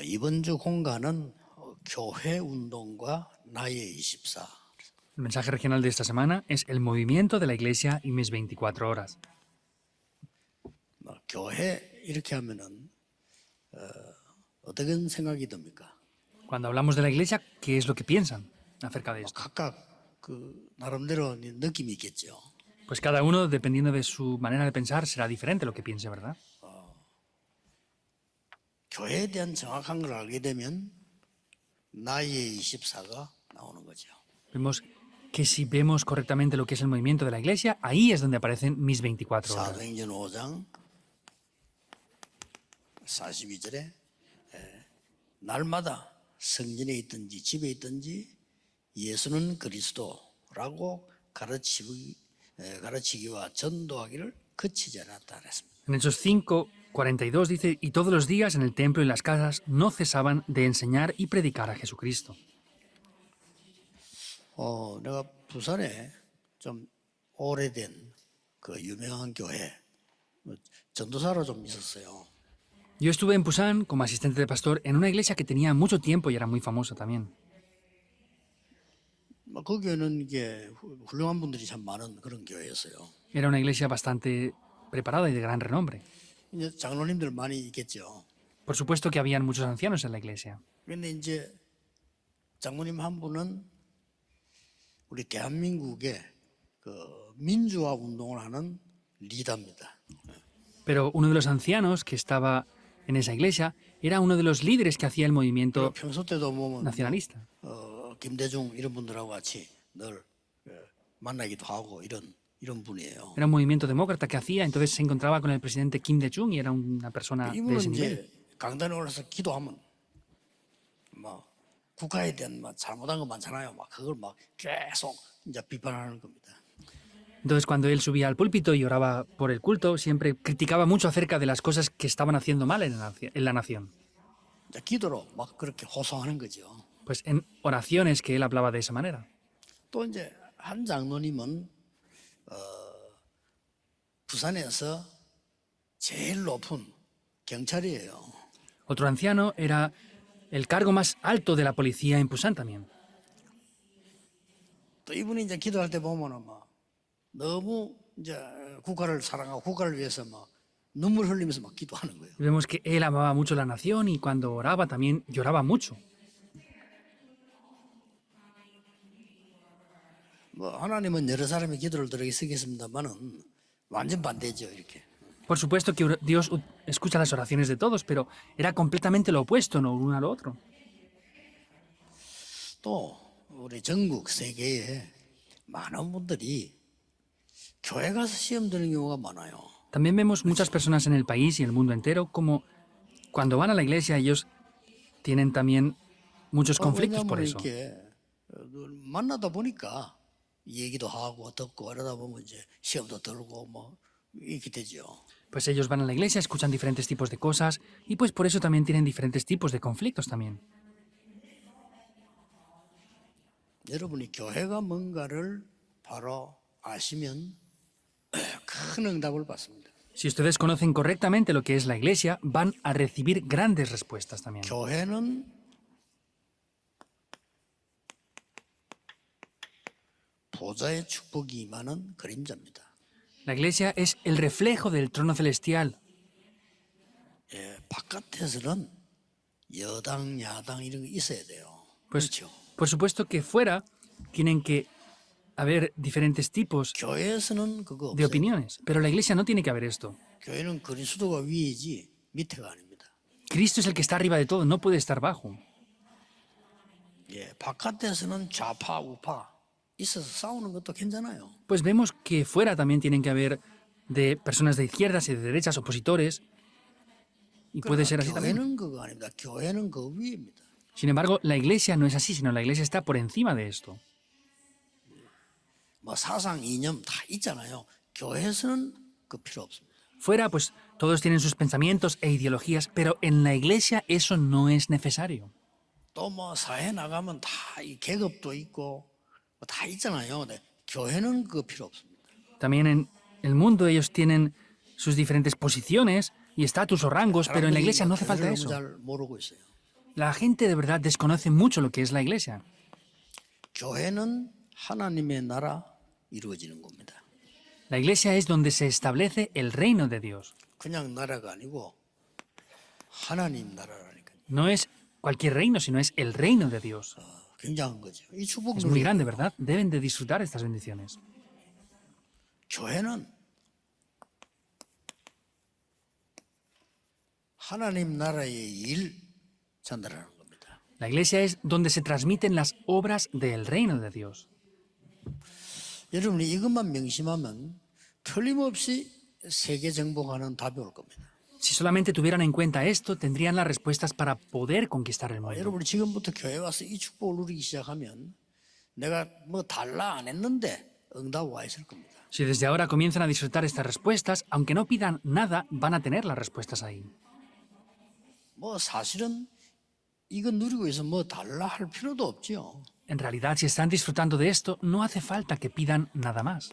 이번 주 공간은 교회 운동과 나의 24. El mensaje regional de esta semana es el movimiento de la Iglesia y mis 24 horas. 교회 이렇게 하면은 어떤 생각이 듭니까? Cuando hablamos de la Iglesia, ¿qué es lo que piensan acerca de esto? 각각 그 나름대로 느낌이 있겠죠. Pues cada uno, dependiendo de su manera de pensar, será diferente lo que piense, ¿verdad? 교회에 대한 정확한 걸 알게 되면 나의 24가 나오는 거죠. Vemos que si vemos correctamente lo que es el movimiento de la Iglesia, ahí es donde aparecen mis 24 horas. 사도행전 5장 42절에 날마다 성전에 있든지 집에 있든지 예수는 그리스도라고 가르치기와 전도하기를 그치지 않았다 그랬습니다. En Hechos 5:42 dice, y todos los días en el templo y en las casas no cesaban de enseñar y predicar a Jesucristo. 내가 부산에 좀 오래된 그 유명한 교회 전도사로 좀 있었어요. Yo estuve en Pusan como asistente de pastor en una iglesia que tenía mucho tiempo y era muy famosa también. 그 교회는 이게 훌륭한 분들이 참 많은 그런 교회였어요. Era una iglesia bastante preparada y de gran renombre. 이제 장로님들 많이 있겠죠. Por supuesto que habían muchos ancianos en la iglesia. 그런데 이제 장모님 한 분은 우리 대한민국의 그 민주화 운동을 하는 리더입니다. Pero uno de los ancianos que estaba en esa iglesia era uno de los líderes que hacía el movimiento 평소 때도 보면 nacionalista. 김대중 이런 분들하고 같이 늘 만나기도 하고 이런 분이에요. Era un movimiento demócrata que hacía, entonces se encontraba con el presidente Kim Dae-jung y era una persona de ese 이분은 nivel. 이제 강단에 올라서 기도하면 막 국가에 대한 막 잘못한 거 많잖아요. 막 그걸 막 계속 이제 비판하는 겁니다. Entonces, cuando él subía al púlpito y oraba por el culto, siempre criticaba mucho acerca de las cosas que estaban haciendo mal en la nación. 이제 기도로 막 그렇게 호소하는 거죠. Pues en oraciones que él hablaba de esa manera. 또 이제 한 장로님은 부산에서 제일 높은 경찰이에요. Otro anciano era el cargo más alto de la policía en Pusan también. 또 이분이 이제 기도할 때 보면은 막 너무 이제 국가를 사랑하고 국가를 위해서 막 눈물 흘리면서 막 기도하는 거예요. Y vemos que él amaba mucho la nación y cuando oraba también lloraba mucho. 뭐 하나님은 여러 사람의 기도를 들어 쓰겠습니다만은 완전 반대죠 이렇게. Por supuesto que Dios escucha las oraciones de todos, pero era completamente lo opuesto, no uno al otro. 또 우리 전국 세계에 많은 분들이 교회 가서 시험 드는 경우가 많아요. También vemos muchas personas en el país y en el mundo entero como cuando van a la iglesia ellos tienen también muchos conflictos por 왜냐하면 eso. 이렇게 만나다 보니까 얘기도 하고 듣고 이러다 보면 이제 시험도 들고 뭐 이렇게 되죠. Pues ellos van a la iglesia, escuchan diferentes tipos de cosas y pues por eso también tienen diferentes tipos de conflictos también. 여러분이 교회가 뭔가를 바로 아시면 큰 응답을 받습니다. Si ustedes conocen correctamente lo que es la iglesia, van a recibir grandes respuestas también. 교회는 보좌의 축복이 임하는 그림자입니다. La iglesia es el reflejo del trono celestial. 바깥에서는 여당, 야당 이런 게 있어야 돼요. Pues, 그렇죠. por supuesto que fuera tienen que haber diferentes tipos 교회에서는 그거 de 없어요. opiniones, pero la iglesia no tiene que haber esto. 교회는 그리스도가 위이지 밑에가 아닙니다. Cristo es el que está arriba de todo, no puede estar bajo. 바깥에서는 좌파, 우파 있어서 싸우는 것도 괜찮아요. Pues vemos que fuera también tienen que haber de personas de izquierdas y de derechas opositores. Y puede ser así también. 교회는 그거 아닙니다. 교회는 그 위입니다. Sin embargo, la iglesia no es así, sino la iglesia está por encima de esto. 뭐 사상, 이념 다 있잖아요. 교회에서는 그 필요 없습니다. Fuera, pues todos tienen sus pensamientos e ideologías, pero en la iglesia eso no es necesario. 또 뭐 사회 나가면 다 이 계급도 있고 다 있잖아요. 근데 교회는 그 필요 없습니다. También en el mundo ellos tienen sus diferentes posiciones, y estatus o rangos, pero en la iglesia no hace falta 교회를 너무 eso. 잘 모르고 있어요. La gente de verdad desconoce mucho lo que es la iglesia. 교회는 하나님의 나라 이루어지는 겁니다. La iglesia es donde se establece el reino de Dios. 그냥 나라가 아니고 하나님 나라라니까요. No es cualquier reino, sino es el reino de Dios. 굉장한 거죠. 이 축복 Es muy 누리고 grande, ¿verdad? Deben de disfrutar estas bendiciones. 교회는 하나님 나라의 일 전달하는 겁니다. La iglesia es donde se transmiten las obras del reino de Dios. 여러분이 이것만 명심하면 틀림없이 세계 정복하는 답이 올 겁니다. Si solamente tuvieran en cuenta esto, tendrían las respuestas para poder conquistar el mundo. 여러분이 지금부터 교회 와서 이 축복을 누리기 시작하면 내가 뭐 달라 안 했는데 응답 와 있을 겁니다. Si desde ahora comienzan a disfrutar estas respuestas, aunque no pidan nada, van a tener las respuestas ahí. 뭐 사실은 이거 누리고 있어 뭐 달라 할 필요도 없죠. En realidad, si están disfrutando de esto, no hace falta que pidan nada más.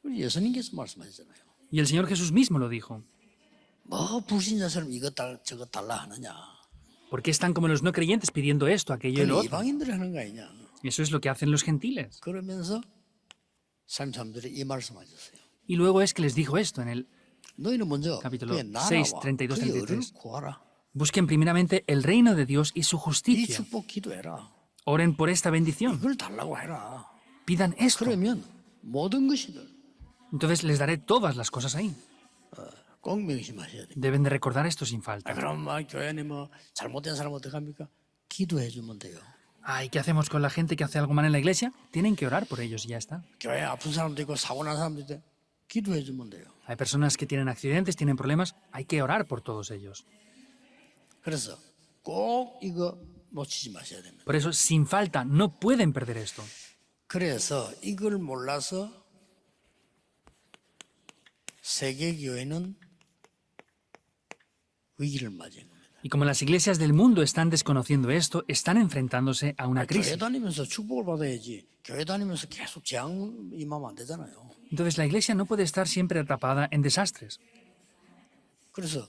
우리 예수님께서 말씀하셨잖아요. Y el Señor Jesús mismo lo dijo. 뭐 불신자처럼 이것 저것 달라 하느냐. ¿Por qué están como los no creyentes pidiendo esto, aquello y lo 그건 otro? 이방인들이 하는 거 아니냐. Eso es lo que hacen los gentiles. 그러면서 삼삼들이 이 말씀하셨어요. Y luego es que les dijo esto en el 너희는 먼저 Capítulo 그의 나라와 6, 32, 그의 의를 33. 구하라. busquen primeramente el reino de Dios y su 이 justicia. 축복 기도해라. Oren por esta bendición. 이걸 달라고 해라. Pidan esto. 그러면 모든 것이들 Entonces les daré todas las cosas ahí. 꼭 명심하셔야 돼요. Deben de recordar esto sin falta. 그럼 교회 안에 뭐 잘못된 사람 어떡합니까? 기도해 주면 돼요. Ay, ¿qué hacemos con la gente que hace algo mal en la iglesia? Tienen que orar por ellos y ya está. 교회 아픈 사람도 있고 사고 난 사람도 있고 기도해 주면 돼요. Hay personas que tienen accidentes, tienen problemas, hay que orar por todos ellos. 그래서 꼭 이거 놓치지 마셔야 됩니다. Por eso, sin falta, no pueden perder esto. 그래서 이걸 몰라서 세계 교회는 위기를 맞이한 겁니다. Y como las iglesias del mundo están desconociendo esto, están enfrentándose a una 교회 crisis. 다니면서 축복을 받아야지. 교회 다니면서 계속 재앙 임하면 안 되잖아요. Entonces la iglesia no puede estar siempre atrapada en desastres. 그래서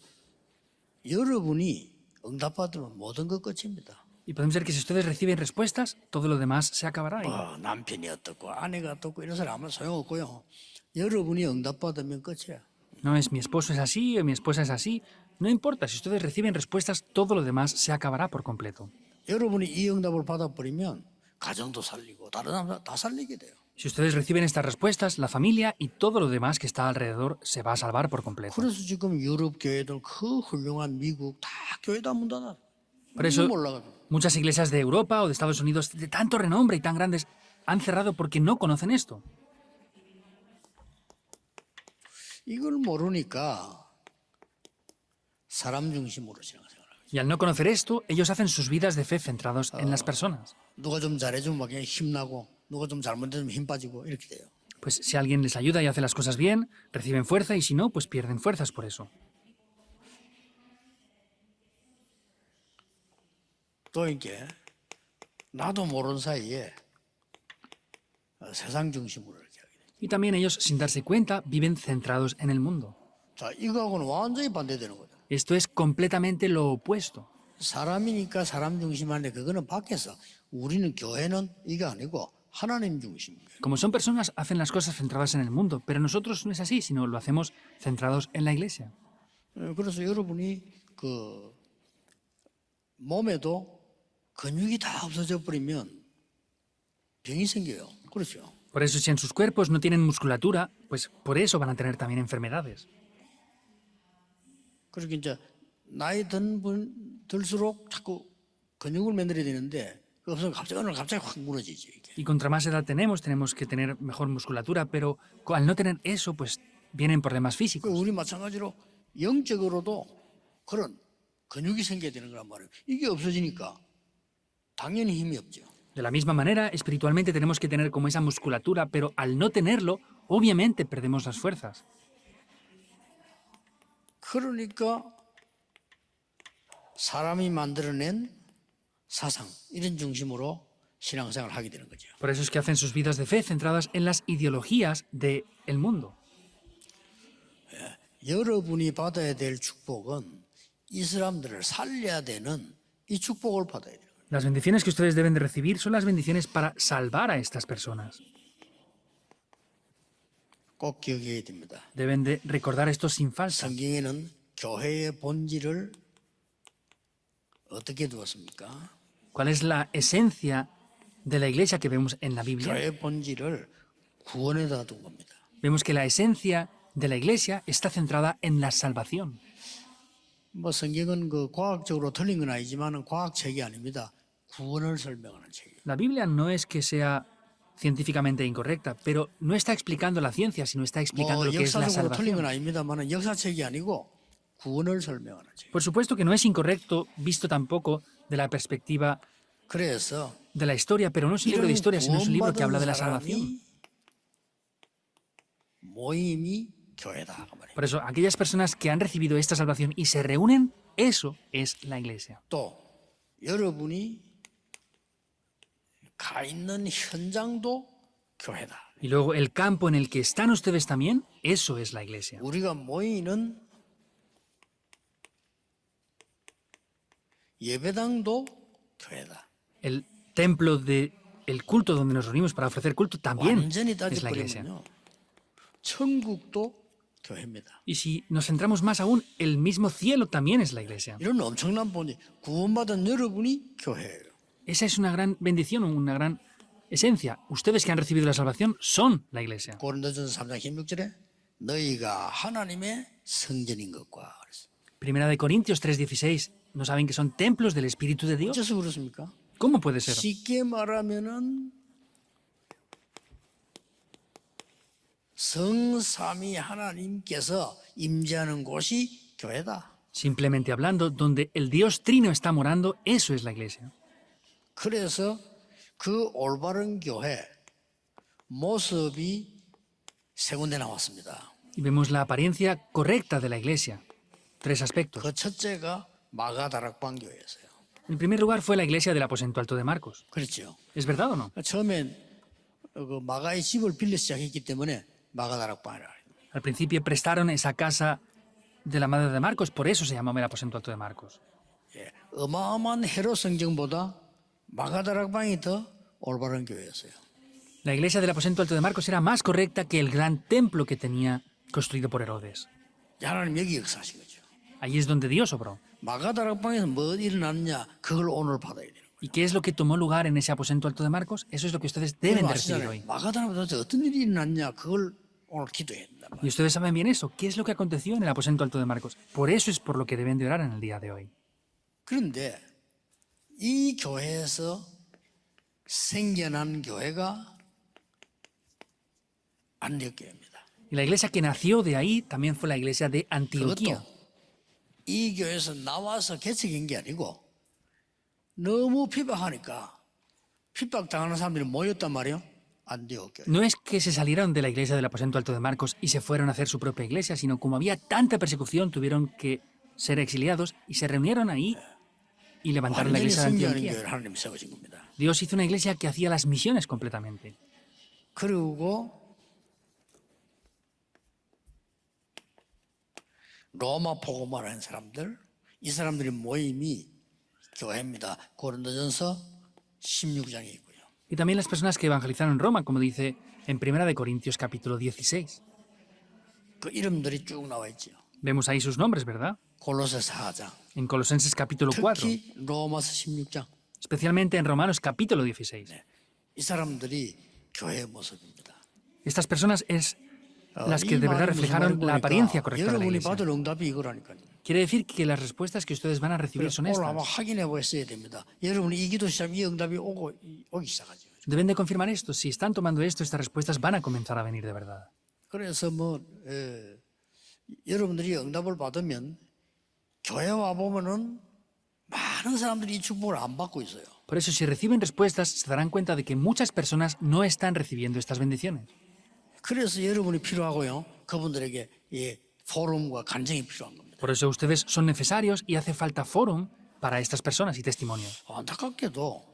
여러분이 응답받으면 모든 것 끝입니다. Y podemos ver que si ustedes reciben respuestas, todo lo demás se acabará ahí. 남편이 어떻고 아내가 어떻고 이런 소리 아무 소용없고요. 여러분이 응답받으면 끝이야. No es mi esposo es así o mi esposa es así. No importa, si ustedes reciben respuestas, todo lo demás se acabará por completo. 여러분이 이 응답을 받아버리면 가정도 살리고 다른 사람 다 살리게 돼요. Si ustedes reciben estas respuestas, la familia y todo lo demás que está alrededor se va a salvar por completo. 그래서 지금 유럽 교회들 그 훌륭한 미국 다 교회 다 문 닫아. Por eso, 몰라가지고. muchas iglesias de Europa o de Estados Unidos de tanto renombre y tan grandes han cerrado porque no conocen esto. 이걸 모르니까 사람 중심으로 신앙생활을 하죠. Y al no conocer esto, ellos hacen sus vidas de fe centrados en las personas. 누가 좀 잘해주면 막 그냥 힘나고 누가 좀 잘못해주면 힘 빠지고 이렇게 돼요. Pues si alguien les ayuda y hace las cosas bien, reciben fuerza y si no, pues pierden fuerzas por eso. 또 이게 나도 모르는 사이에 세상 중심으로 이렇게 하게 돼요. Y también ellos, sin darse cuenta, viven centrados en el mundo. 자, 이거하고는 완전히 반대되는 거죠. Esto es completamente lo opuesto. 사람이니까 사람 중심한데 그거는 밖에서 우리는 교회는 이게 아니고 하나님 중심이에요. Como son personas, hacen las cosas centradas en el mundo, pero nosotros no es así, sino lo hacemos centrados en la iglesia. 그래서 여러분이 그 몸에도 근육이 다 없어져 버리면 병이 생겨요. 그렇죠? Por eso, si en sus cuerpos no tienen musculatura, pues por eso van a tener también enfermedades. 그렇게 이제 나이 들수록 자꾸 근육을 만들어야 되는데 그 없으면 갑자기 확 무너지죠. 이게. Y contra más edad tenemos que tener mejor musculatura, pero al no tener eso, pues vienen problemas físicos. 우리 마찬가지로 영적으로도 그런 근육이 생겨야 되는 거란 말이에요. 이게 없어지니까 당연히 힘이 없죠. De la misma manera, espiritualmente tenemos que tener como esa musculatura, pero al no tenerlo, obviamente perdemos las fuerzas. 그러니까 사람이 만들어낸 사상 이런 중심으로 신앙생활을 하게 되는 거죠. Por eso es que hacen sus vidas de fe centradas en las ideologías del mundo. 여러분이 받아야 될 축복은 이 사람들을 살려야 되는 이 축복을 받아야 돼요. Las bendiciones que ustedes deben de recibir son las bendiciones para salvar a estas personas. 꼭 기억해야 됩니다. Deben de recordar esto sin falta. 성경에는 교회의 본질을 어떻게 두었습니까? ¿Cuál es la esencia de la iglesia que vemos en la Biblia? 교회의 본질을 구원에다 둔 겁니다. Vemos que la esencia de la iglesia está centrada en la salvación. 뭐 성경은 그 과학적으로 틀린 건 아니지만 과학책이 아닙니다. 구원을 설명하는 책이에요. La Biblia no es que sea científicamente incorrecta, pero no está explicando la ciencia, sino está explicando 뭐 lo que es la 역사적으로 틀린 건 salvación. 아닙니다만 역사책이 아니고 구원을 설명하는 책. Por supuesto que no es incorrecto, visto tampoco de la perspectiva 그래서 de la historia, pero no es un libro de historia, sino es un libro que habla de la salvación. 모임이 교회다. 그 말이에요. Por eso, aquellas personas que han recibido esta salvación y se reúnen, eso es la iglesia. 또 여러분이 가 있는 현장도 교회다. Y luego, el campo en el que están ustedes también, eso es la iglesia. 우리가 모이는 예배당도 교회다. El templo de el culto donde nos reunimos para ofrecer culto también 완전히 es la iglesia. 따져버리면요. 천국도 교회입니다. Y si nos centramos más aún, el mismo cielo también es la iglesia. 이런 엄청난 본질, 구원받은 여러분이 교회예요. Esa es una gran bendición, una gran esencia. Ustedes que han recibido la salvación son la iglesia. 고린도전서 3장 16절에 너희가 하나님의 성전인 것과 그랬어요. Primera de Corintios 3:16, ¿no saben que son templos del Espíritu de Dios? 어째서 그렇습니까? ¿Cómo puede ser? 쉽게 말하면은 성삼위 하나님께서 임재하는 곳이 교회다. Simplemente hablando, donde el Dios Trino está morando, eso es la iglesia. 그래서 그 올바른 교회 모습이 세 군데 나왔습니다. Y vemos la apariencia correcta de la iglesia. Tres aspectos. 그 첫째가 마가다락방 교회였어요. En primer lugar fue la iglesia del aposento alto de Marcos. 그렇죠. ¿Es verdad o no? 처음엔 그 마가의 집을 빌려 시작했기 때문에 마가다락방이라 해요. Al principio prestaron esa casa de la madre de Marcos, por eso se llamaba el aposento alto de Marcos. 예, 어마어마한 헤롯 성전보다 마가다락방이 더 올바른 교회였어요. La iglesia del aposento alto de Marcos era más correcta que el gran templo que tenía construido por Herodes. 하나님 여기 역사하신 거죠. Ahí es donde Dios obró. 마가다락방에서 뭐 일어났냐 그걸 오늘 받아야 돼요. ¿Y qué es lo que tomó lugar en ese aposento alto de Marcos? Eso es lo que ustedes deben de recibir hoy. 마가다락방에서 어떤 일이 일어났냐 그걸 오늘 기도해야 된단 말이에요. Y ustedes saben bien eso. ¿Qué es lo que aconteció en el aposento alto de Marcos? Por eso es por lo que deben de orar en el día de hoy. 그런데 이 교회에서 생겨난 교회가 안디옥교회입니다. Y la iglesia que nació de ahí también fue la iglesia de Antioquía. 그것도 이 교회에서 나와서 개척인 게 아니고 너무 핍박하니까 핍박당하는 사람들이 모였단 말이에요. 안디옥교회. No es que se salieron de la iglesia del aposento alto de Marcos y se fueron a hacer su propia iglesia, sino como había tanta persecución, tuvieron que ser exiliados y se reunieron ahí y levantaron la 완전히 iglesia de 승리하는 Antioquía. 교회를 하나님 세우신 겁니다. Dios hizo una iglesia que hacía las misiones completamente. 그리고 로마 복음화를 한 사람들, 이 사람들의 모임이 교회입니다. 고린도전서 16장에 있고요. Y también las personas que evangelizaron en Roma, como dice en Primera de Corintios capítulo 16. 그 이름들이 쭉 나와 있죠. Vemos ahí sus nombres, ¿verdad? 골로새 4장, En Colosenses capítulo 4, 특히 로마서 16장. especialmente en Romanos capítulo 16. 이 사람들이 교회의 모습입니다. Estas personas es las que 이 de verdad 말이 무슨 reflejaron la 말이니까 apariencia correcta de la 여러분이 iglesia. 받을 응답이 이거라니까요. Quiere decir que las respuestas que ustedes van a recibir son 오늘 아마 estas. 확인해 보셔야 됩니다. 여러분이 이 기도 시작하면 이 응답이 오기 시작하죠. Deben de confirmar esto. Si están tomando esto, estas respuestas van a comenzar a venir de verdad. 그래서 여러분들이 응답을 받으면 교회 와 보면은 많은 사람들이 이 축복을 안 받고 있어요. Por eso, si reciben respuestas, se darán cuenta de que muchas personas no están recibiendo estas bendiciones. 그래서 여러분이 필요하고요. 그분들에게 이 포럼과 간증이 필요한 겁니다. Por eso ustedes son necesarios y hace falta fórum para estas personas y testimonios. 안타깝게도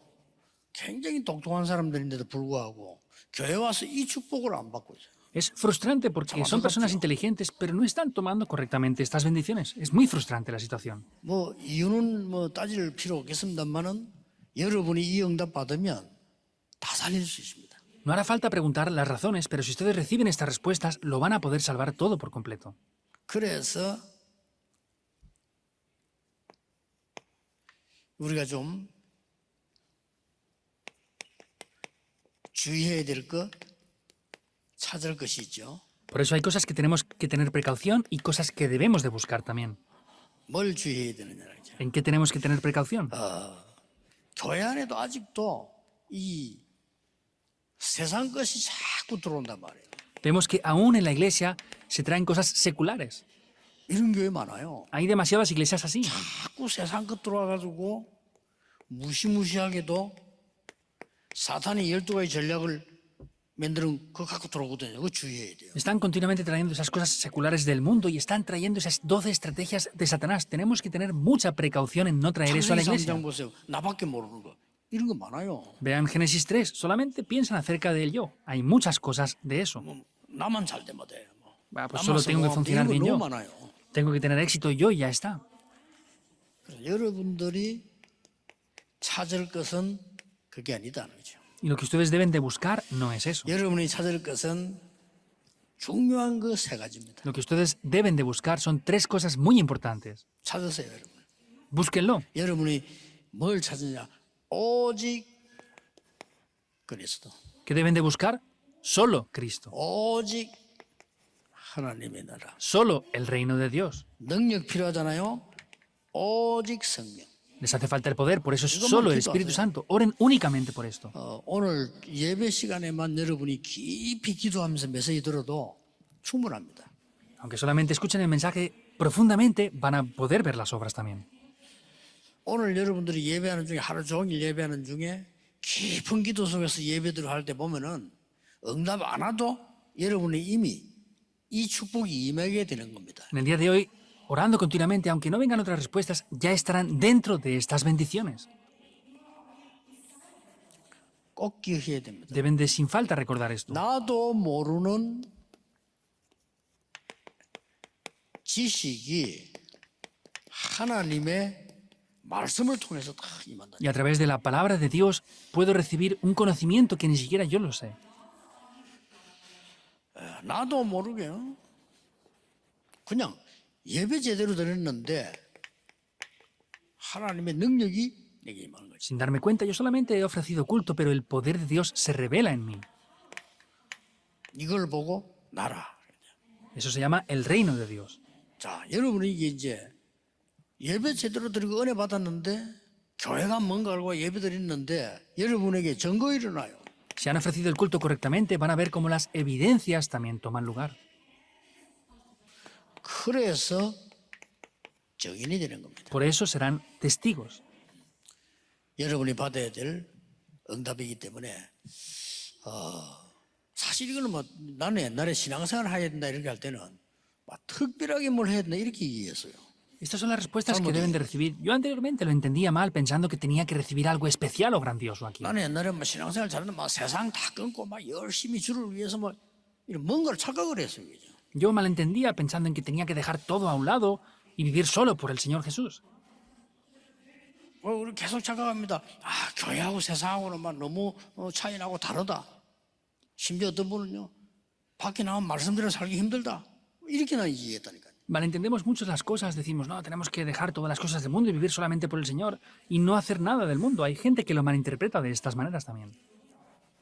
굉장히 똑똑한 사람들인데도 불구하고 교회 와서 이 축복을 안 받고 있어요. Es frustrante porque son personas inteligentes, pero no están tomando correctamente estas bendiciones. Es muy frustrante la situación. 뭐 이유는 뭐 따질 필요 없겠습니다만은 여러분이 이 응답 받으면 다 살릴 수 있습니다. No hará falta preguntar las razones, pero si ustedes reciben estas respuestas, lo van a poder salvar todo por completo. 그래서 우리가 좀 주의해야 될 것, 찾을 것이 있죠. Por eso hay cosas que tenemos que tener precaución y cosas que debemos de buscar también. 뭘 주의해야 되느냐죠. ¿En qué tenemos que tener precaución? 교회 안에도 아직도 이 세상 것이 자꾸 들어온단 말이에요. Vemos que aún en la iglesia se traen cosas seculares. 이런 교회 많아요. Hay demasiadas iglesias así. 자꾸 세상 것 들어와가지고 무시무시하게도 사탄이 12가지 전략을 만드는 거 갖고 들어오거든요. 그거 주의해야 돼요. Están continuamente trayendo esas cosas seculares del mundo y están trayendo esas 12 estrategias de Satanás. Tenemos que tener mucha precaución en no traer eso a la 창세기 iglesia. 3장 보세요. 나밖에 모르는 거. 이런 거 많아요. Vean Génesis 3, solamente piensan acerca del yo. Hay muchas cosas de eso. 뭐, 나만 잘 되면 돼. 뭐. Pues 나만 solo tengo que 성공하면 돼. funcionar 이런 거 bien yo. 너무 많아요. Tengo que tener éxito yo y ya está. 그래서 여러분들이 찾을 것은 그게 아니다는 거죠. Y lo que ustedes deben de buscar no es eso. 여러분이 찾을 것은 중요한 거 세 가지입니다. Lo que ustedes deben de buscar son tres cosas muy importantes. 찾으세요, 여러분. Búsquenlo. 여러분이 뭘 찾느냐? 오직 그리스도. ¿Qué deben de buscar? Solo Cristo. 오직 하나님의 나라. Solo el reino de Dios. 능력 필요하잖아요. 오직 성령. Les hace falta el poder, por eso es Digo, solo el Marquito, Espíritu hace. Santo. Oren únicamente por esto. 오늘 예배 시간에만 여러분이 깊이 기도하면서 메시지 들어도 충분합니다. Aunque solamente escuchen el mensaje profundamente, van a poder ver las obras también. 오늘 여러분들이 예배하는 중에 하루 종일 예배하는 중에 깊은 기도 속에서 예배들을 할 때 보면은 응답 안 와도 여러분이 이미 이 축복이 임하게 되는 겁니다. En el día de hoy, orando continuamente, aunque no vengan otras respuestas, ya estarán dentro de estas bendiciones. 꼭 기억해야 됩니다. Deben de sin falta recordar esto. 나도 모르는 지식이 하나님의 말씀을 통해서 다 임한다. Y a través de la palabra de Dios puedo recibir un conocimiento que ni siquiera yo lo sé. 나도 모르게 그냥 예배 제대로 드렸는데 하나님의 능력이 내게 임하는 거지. Sin darme cuenta, yo solamente he ofrecido culto, pero el poder de Dios se revela en mí. 이걸 보고 나라. Eso se llama el reino de Dios. 자, 여러분이 이제 예배 제대로 드리고 은혜 받았는데 교회가 뭔가 알고 예배 드렸는데 여러분에게 증거 일어나요. Si han ofrecido el culto correctamente, van a ver cómo las evidencias también toman lugar. 그래서 증인이 되는 겁니다. Por eso serán testigos. 여러분이 받아야 될 응답이기 때문에 사실 이거는 뭐 나는 옛날에 신앙생활 해야 된다 이렇게 할 때는 막 특별하게 뭘 해야 된다 이렇게 이해했어요. Estas son las respuestas que deben de recibir. Yo anteriormente lo entendía mal, pensando que tenía que recibir algo especial o grandioso aquí. 나는 옛날에 뭐 신앙생활 잘하는데 막 세상 다 끊고 막 열심히 주를 위해서 뭐 이런 뭔가를 착각을 했어요. 그죠? Yo malentendía pensando en que tenía que dejar todo a un lado y vivir solo por el Señor Jesús. 우리 계속 착각합니다. 교회하고 세상하고는 막 너무 차이 나고 다르다. 심지어 어떤 분은요, 밖에 나가면 말씀대로 살기 힘들다. 이렇게나 이해했다니까요. Malentendemos mucho las cosas, decimos, no, tenemos que dejar todas las cosas del mundo y vivir solamente por el Señor y no hacer nada del mundo. Hay gente que lo malinterpreta de estas maneras también.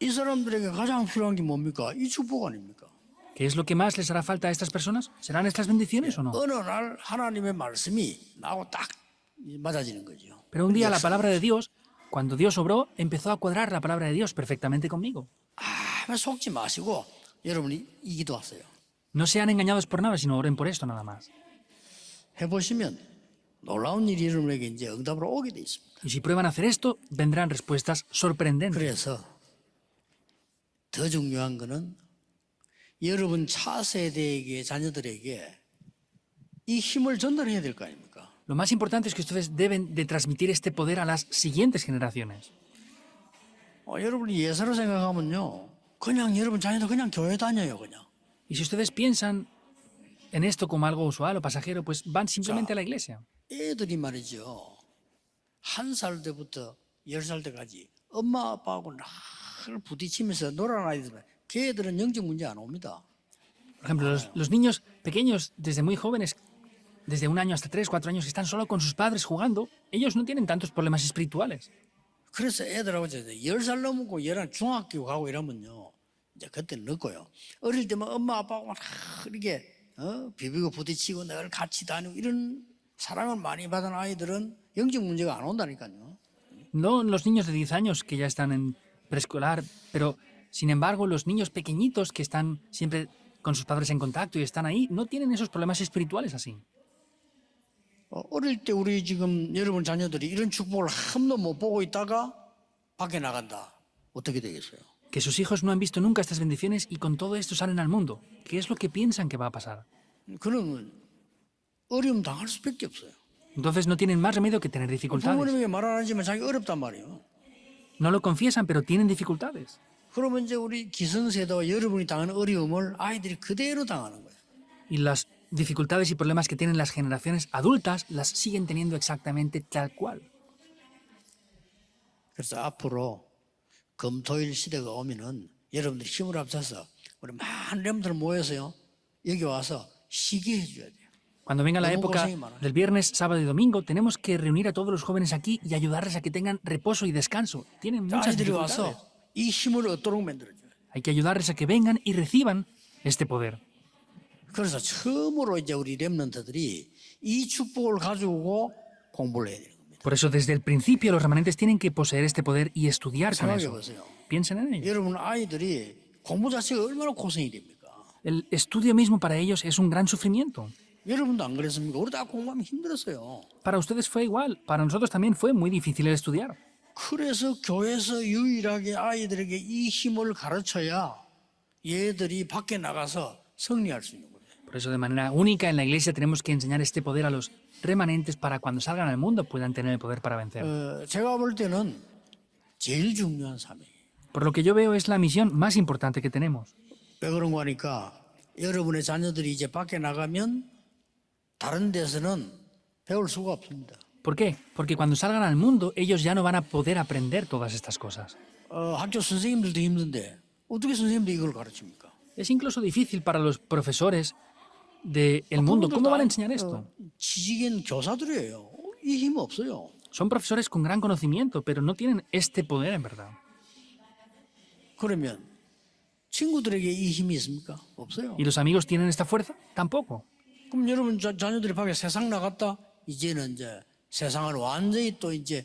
이 사람들에게 가장 필요한 게 뭡니까? 이 축복 아닙니까? ¿Qué es lo que más les hará falta a estas personas? ¿Serán estas bendiciones o no? 어느 날 하나님의 말씀이 나하고 딱 맞아지는 거죠. Pero un día la palabra de Dios, cuando Dios obró, empezó a cuadrar la palabra de Dios perfectamente conmigo. 속지 마시고 여러분이 이 기도하세요. No sean engañados por nada, sino oren por esto nada más. 해보시면 놀라운 일이 여러분에게 이제 응답으로 오게 돼 있습니다. Y si prueban a hacer esto, vendrán respuestas sorprendentes. 그래서 더 중요한 거는 여러분 차세대에게 자녀들에게 이 힘을 전달해야 될 거 아닙니까? Lo más importante es que ustedes deben de transmitir este poder a las siguientes generaciones. 여러분이 예사로 생각하면요, 그냥 여러분 자녀들 그냥 교회 다녀요, 그냥. Y si ustedes piensan en esto como algo usual o pasajero, pues van simplemente a la iglesia. 애들이 말이죠. 1살 때부터 10살 때까지 엄마 아빠하고 늘 부딪히면서 놀아는 아이들, 걔들은 영적 문제 안 옵니다. Por ejemplo, los niños pequeños, desde muy jóvenes, desde 1 año hasta 3, 4 años, que están solo con sus padres jugando, ellos no tienen tantos problemas espirituales. 그래서 애들하고 이제 10살 넘고 11 중학교 가고 이러면요. 이제 그때 늦고요. 어릴 때만 엄마 아빠하고 막 이렇게 비비고 부딪히고 늘 같이 다니고 이런 사랑을 많이 받은 아이들은 영적 문제가 안 온다니까요. No los niños de 10 años que ya están en preescolar, pero sin embargo los niños pequeñitos que están siempre con sus padres en contacto y están ahí, no tienen esos problemas espirituales así. 어릴 때 우리 지금 여러분 자녀들이 이런 축복을 한 번도 못 보고 있다가 밖에 나간다. 어떻게 되겠어요? Que sus hijos no han visto nunca estas bendiciones y con todo esto salen al mundo. ¿Qué es lo que piensan que va a pasar? 그러면 어려움 당할 수밖에 없어요. Entonces no tienen más remedio que tener dificultades. 부모님에게 말 안 하지만 자기 어렵단 말이에요. No lo confiesan, pero tienen dificultades. 그러면 이제 우리 기성세대와 여러분이 당하는 어려움을 아이들이 그대로 당하는 거예요. Y las dificultades y problemas que tienen las generaciones adultas las siguen teniendo exactamente tal cual. 그래서 앞으로 금토일 시대가 오면은 여러분들이 힘을 합쳐서 우리 많은 렘들 모여서요. 여기 와서 쉬게 해줘야 돼요. Cuando venga la Ningún época consejo, hermano. del viernes, sábado y domingo, tenemos que reunir a todos los jóvenes aquí y ayudarles a que tengan reposo y descanso. Tienen muchas 아이들이 dificultades. 와서 이 힘을 얻도록 만들어줘요. Hay que ayudarles a que vengan y reciban este poder. 그래서 처음으로 이제 우리 렘넌트들이 이 축복을 가지고 공부를 해야 되는 겁니다. Por eso, desde el principio, los remanentes tienen que poseer este poder y estudiar con 생각해 eso. 보세요. Piensen en ello. 여러분 아이들이 공부 자체가 얼마나 고생이 됩니까? El estudio mismo para ellos es un gran sufrimiento. 여러분도 안 그랬습니까? 우리 다 공부하면 힘들었어요. Para ustedes fue igual. Para nosotros también fue muy difícil el estudiar. 그래서 교회에서 유일하게 아이들에게 이 힘을 가르쳐야 얘들이 밖에 나가서 승리할 수 있는 거예요. Por eso, de manera única, en la iglesia tenemos que enseñar este poder a los remanentes para cuando salgan al mundo puedan tener el poder para vencer. 제가 볼 때는 제일 중요한 사명이에요. Por lo que yo veo es la misión más importante que tenemos. 왜 그런 거 하니까 여러분의 자녀들이 이제 밖에 나가면 다른 데서는 배울 수가 없습니다. ¿Por qué? Porque cuando salgan al mundo, ellos ya no van a poder aprender todas estas cosas. 학교 선생님들도 힘든데 어떻게 선생님들이 이걸 가르칩니까? Es incluso difícil para los profesores del mundo. ¿Cómo van a enseñar esto? 지식인 교사들이에요. 이 힘 없어요. Son profesores con gran conocimiento, pero no tienen este poder en verdad. 그러면 친구들에게 이 힘이 있습니까? 없어요. ¿Y los amigos tienen esta fuerza? Tampoco. 그럼 여러분 자녀들이 밖에 세상 나갔다 이제는 이제 세상을 완전히 또 이제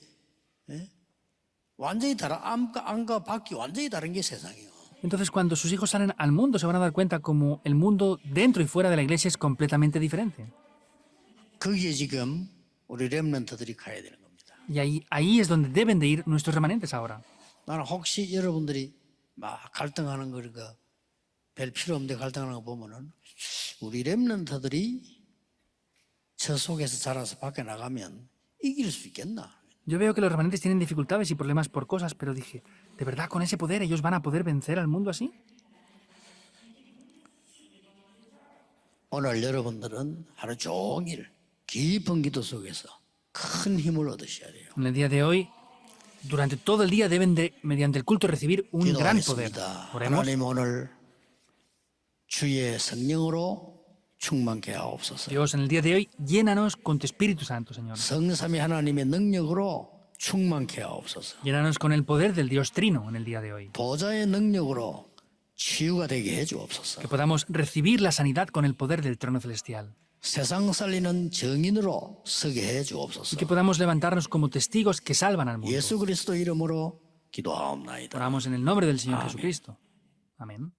완전히 다른 안과 밖이 완전히 다른 게 세상이에요. Entonces, cuando sus hijos salen al mundo, se van a dar cuenta como el mundo dentro y fuera de la iglesia es completamente diferente. 거기에 지금 우리 렘넌트들이 가야 되는 겁니다. Y ahí es donde deben de ir nuestros remanentes ahora. 나는 혹시 여러분들이 막 갈등하는 걸 별 필요 없는데 갈등하는 거 보면은 우리 렘넌트들이 저 속에서 자라서 밖에 나가면 이길 수 있겠나? Yo veo que los remanentes tienen dificultades y problemas por cosas, pero dije, ¿de verdad con ese poder ellos van a poder vencer al mundo así? 오늘 여러분들은 하루 종일 깊은 기도 속에서 큰 힘을 얻으셔야 돼요. En el día de hoy, durante todo el día deben de, mediante el culto, recibir un gran poder. 기도하겠습니다. Oremos. 하나님 오늘 주의 성령으로 충만케 하옵소서. Dios, en el día de hoy, llénanos con tu Espíritu Santo, Señor. 성삼위 하나님의 능력으로 충만케 하옵소서. Llénanos con el poder del Dios Trino en el día de hoy. 보좌의 능력으로 치유가 되게 해 주옵소서. Que podamos recibir la sanidad con el poder del trono celestial. 세상 살리는 증인으로 서게 해 Y 주옵소서. que podamos levantarnos como testigos que salvan al mundo. 예수 그리스도 이름으로 기도하옵나이다. Oramos en el nombre del Señor Amén. Jesucristo. Amén.